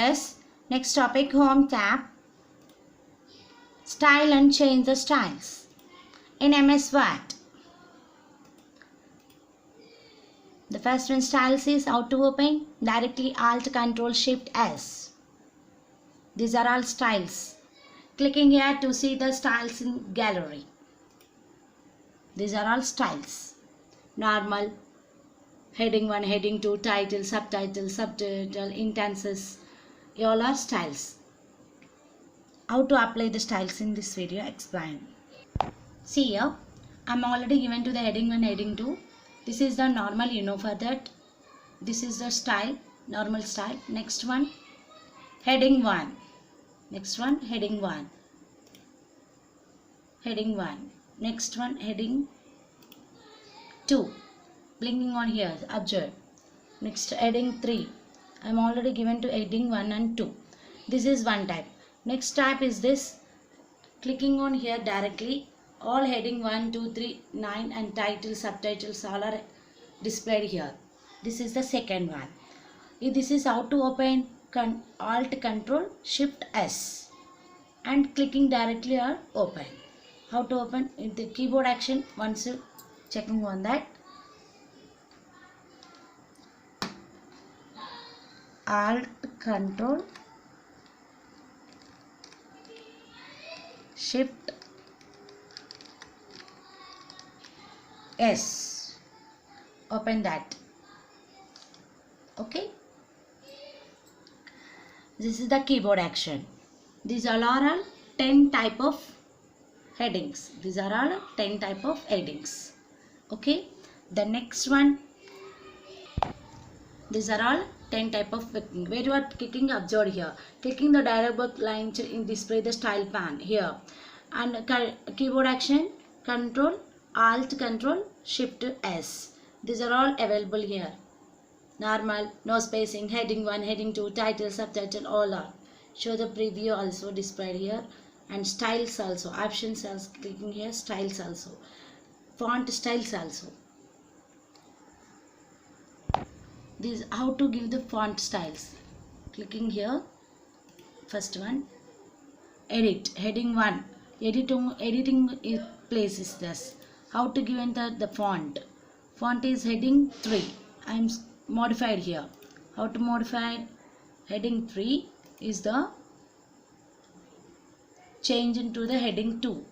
Yes. Next topic, Home tab. Style and change the styles. In MS Word. The first one, styles, is how to open. Directly Alt Control Shift S. These are all styles. Clicking here to see the styles in gallery. These are all styles. Normal, heading 1, heading 2, title, subtitle, intenses. All are styles. How to apply the styles in this video explain. See here, I'm already given to the heading 1, heading 2. This is the normal, for that. This is the style, normal style. Next one, heading 1. Next one, heading 1. Heading 1. Next one, heading 2. Blinking on here, observe. Next, heading 3. I'm already given to heading 1 and 2. This is one type. Next type is this. Clicking on here directly, all heading 1, 2, 3, 9 and title, subtitles all are displayed here. This is the second one. This is how to open. Alt Control Shift S and clicking directly or open. How to open in the keyboard action, once you checking on that. Alt Control Shift S. Open that. Okay. This is the keyboard action. These are all 10 type of headings. These are all 10 type of headings. Okay. The next one. These are all 10 type of clicking. Where you are clicking, observe here. Clicking the dialog box line to display the style pan here. And keyboard action, Control, Alt, Control, Shift S. These are all available here. Normal, no spacing, heading 1, heading 2, title, subtitle, all are. Show the preview also displayed here. And styles also, options also, clicking here, styles also. Font styles also. This how to give the font styles. Clicking here, first one, edit, heading 1, editing place is this. How to give enter the font. Font is heading 3. I am modified here. How to modify heading 3 is the change into the heading 2.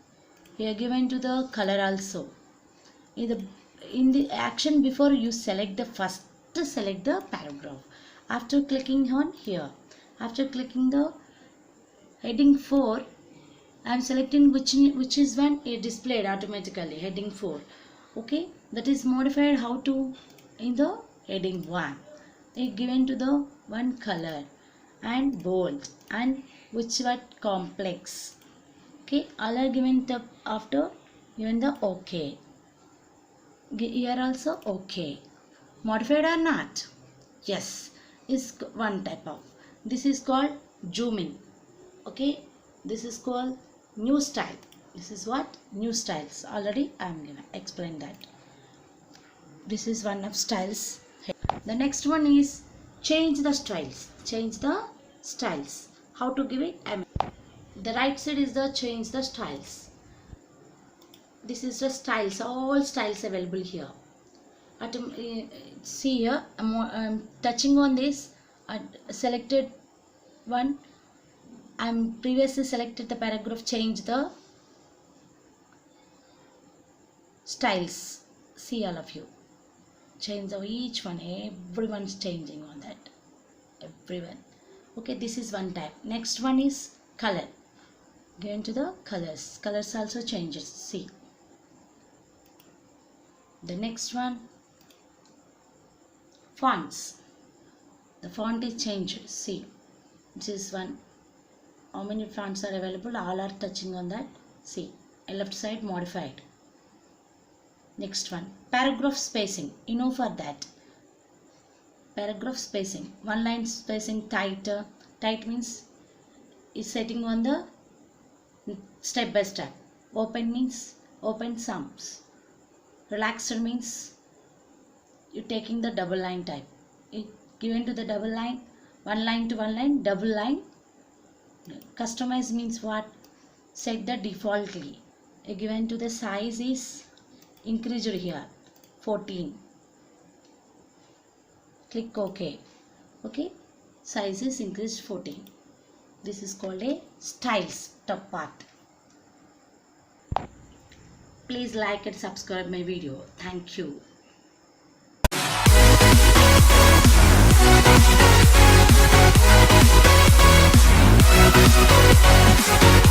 Here given to the color also. In the action before you select the first, to select the paragraph. After clicking on here, after clicking the heading 4, I am selecting which is one it displayed automatically, heading 4. Okay, that is modified how to in the heading 1. It given to the one color and bold and which what complex. Okay, all are given the after given the OK. Here also OK. Modified or not? Yes, is one type of. This is called zoom in. Okay, this is called new style. This is what? New styles. Already I am given explain that. This is one of styles. The next one is change the styles. Change the styles. How to give it? The right side is the change the styles. This is the styles. All styles available here. See here, I'm touching on this selected one. I'm previously selected the paragraph, change the styles. See all of you, change the each one, everyone's changing on that, everyone. Okay, this is one type. Next one is color. Go into the colors. Colors also changes. See. The next one, fonts. The font is changed. See, this is one. How many fonts are available? All are touching on that. See, left side modified. Next one, paragraph spacing. You know for that. Paragraph spacing. One line spacing tight. Tight means is setting on the step by step. Open means open sums. Relaxed means you taking the double line type. Given to the double line, one line to one line, double line. Customize means what? Set the defaultly. Given to the size is increased here, 14. Click OK. Okay, size is increased 14. This is called a styles top part. Please like and subscribe my video. Thank you.